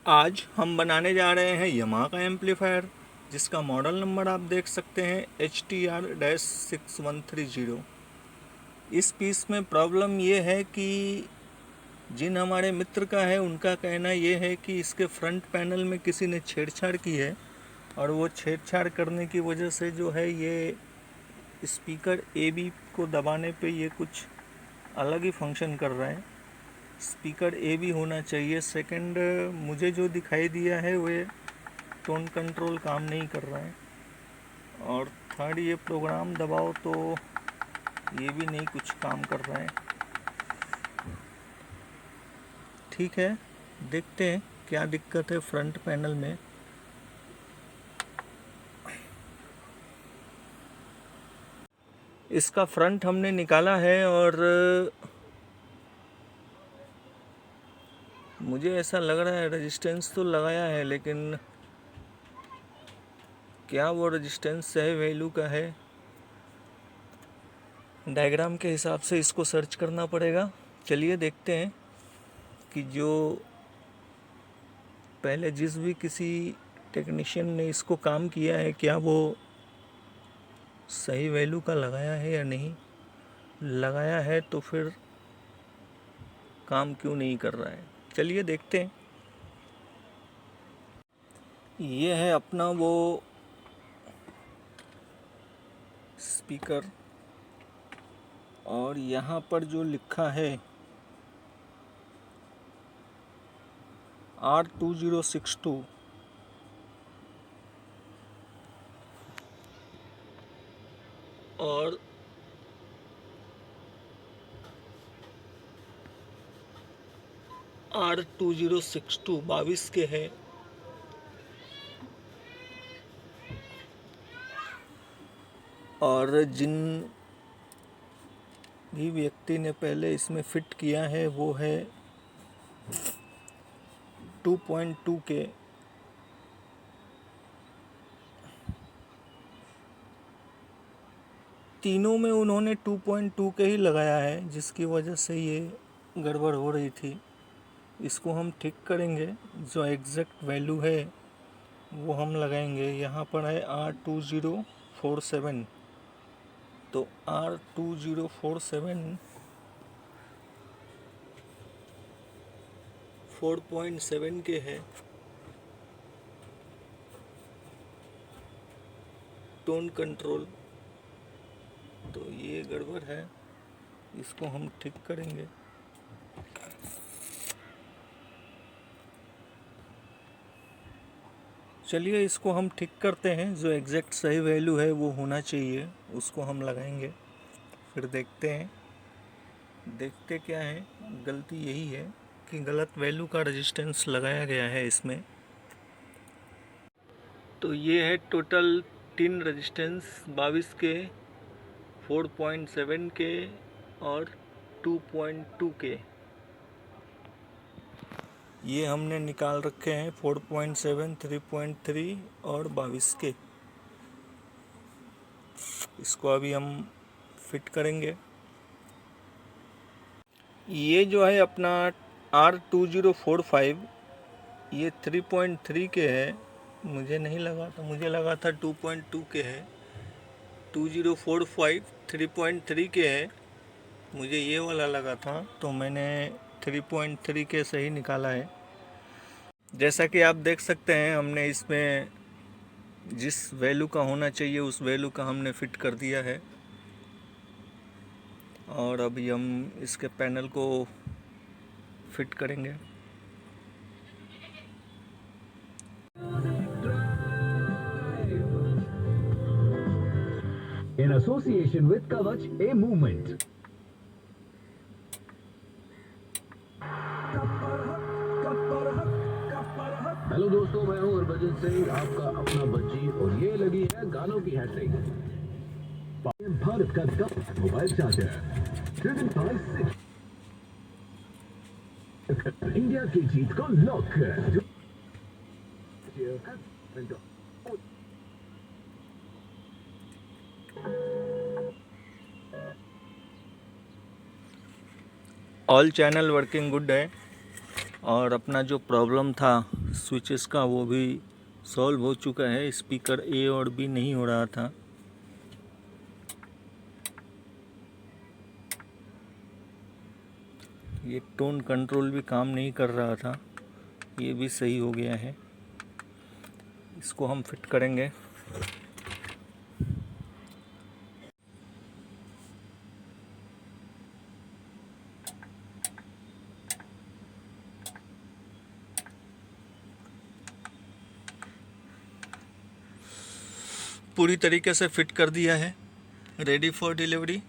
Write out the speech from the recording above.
आज हम बनाने जा रहे हैं यमाहा का एम्पलीफायर, जिसका मॉडल नंबर आप देख सकते हैं HTR-6130। इस पीस में प्रॉब्लम ये है कि जिन हमारे मित्र का है उनका कहना ये है कि इसके फ्रंट पैनल में किसी ने छेड़छाड़ की है, और वो छेड़छाड़ करने की वजह से जो है ये स्पीकर AB को दबाने पे ये कुछ अलग ही फंक्शन कर रहा है। स्पीकर AB होना चाहिए। सेकंड, मुझे जो दिखाई दिया है वो टोन कंट्रोल काम नहीं कर रहा है। और थर्ड, ये प्रोग्राम दबाओ तो ये भी नहीं कुछ काम कर रहा है। ठीक है, देखते हैं क्या दिक्कत है फ्रंट पैनल में। इसका फ्रंट हमने निकाला है और मुझे ऐसा लग रहा है रेजिस्टेंस तो लगाया है, लेकिन क्या वो रेजिस्टेंस सही वैल्यू का है, डायग्राम के हिसाब से इसको सर्च करना पड़ेगा। चलिए देखते हैं कि जो पहले जिस भी किसी टेक्नीशियन ने इसको काम किया है क्या वो सही वैल्यू का लगाया है या नहीं। लगाया है तो फिर काम क्यों नहीं कर रहा है, चलिए देखते हैं। ये है अपना वो स्पीकर, और यहाँ पर जो लिखा है R2062, और R2062 22 के है। और जिन भी व्यक्ति ने पहले इसमें फिट किया है वो है 2.2 के। तीनों में उन्होंने 2.2 के ही लगाया है, जिसकी वजह से ये गड़बड़ हो रही थी। इसको हम ठीक करेंगे, जो एग्जैक्ट वैल्यू है वो हम लगाएंगे। यहाँ पर है R2047, तो R2047 4.7 के है। टोन कंट्रोल, तो ये गड़बड़ है, इसको हम ठीक करेंगे। चलिए इसको हम ठीक करते हैं, जो एग्जैक्ट सही वैल्यू है वो होना चाहिए, उसको हम लगाएंगे। फिर देखते हैं, देखते क्या है। गलती यही है कि गलत वैल्यू का रेजिस्टेंस लगाया गया है इसमें। तो ये है टोटल 3 रेजिस्टेंस 22 के, 4.7 के और 2.2 के। ये हमने निकाल रखे हैं 4.7, 3.3 और 22 के। इसको अभी हम फिट करेंगे। ये जो है अपना R2045, ये 3.3 के है। मुझे नहीं लगा था, मुझे लगा था 2.2 के है। 2045 3.3 के है, मुझे ये वाला लगा था, तो मैंने 3.3 के सही निकाला है। जैसा कि आप देख सकते हैं, हमने इसमें जिस वैल्यू का होना चाहिए उस वैल्यू का हमने फिट कर दिया है। और अभी हम इसके पैनल को फिट करेंगे। In association with Kavach, a movement. Hello दोस्तों, मैं हूं हरभजन सिंह, आपका अपना बच्ची, और ये लगी है गानों की हैट्रिक। भारत का टॉप मोबाइल चार्जर 756 इंडिया की जीत को लॉक कर। ऑल चैनल वर्किंग गुड है। और अपना जो प्रॉब्लम था स्विचेस का वो भी सॉल्व हो चुका है। स्पीकर ए और बी नहीं हो रहा था। ये टोन कंट्रोल भी काम नहीं कर रहा था, ये भी सही हो गया है। इसको हम फिट करेंगे। पूरी तरीके से फिट कर दिया है, रेडी फॉर डिलीवरी।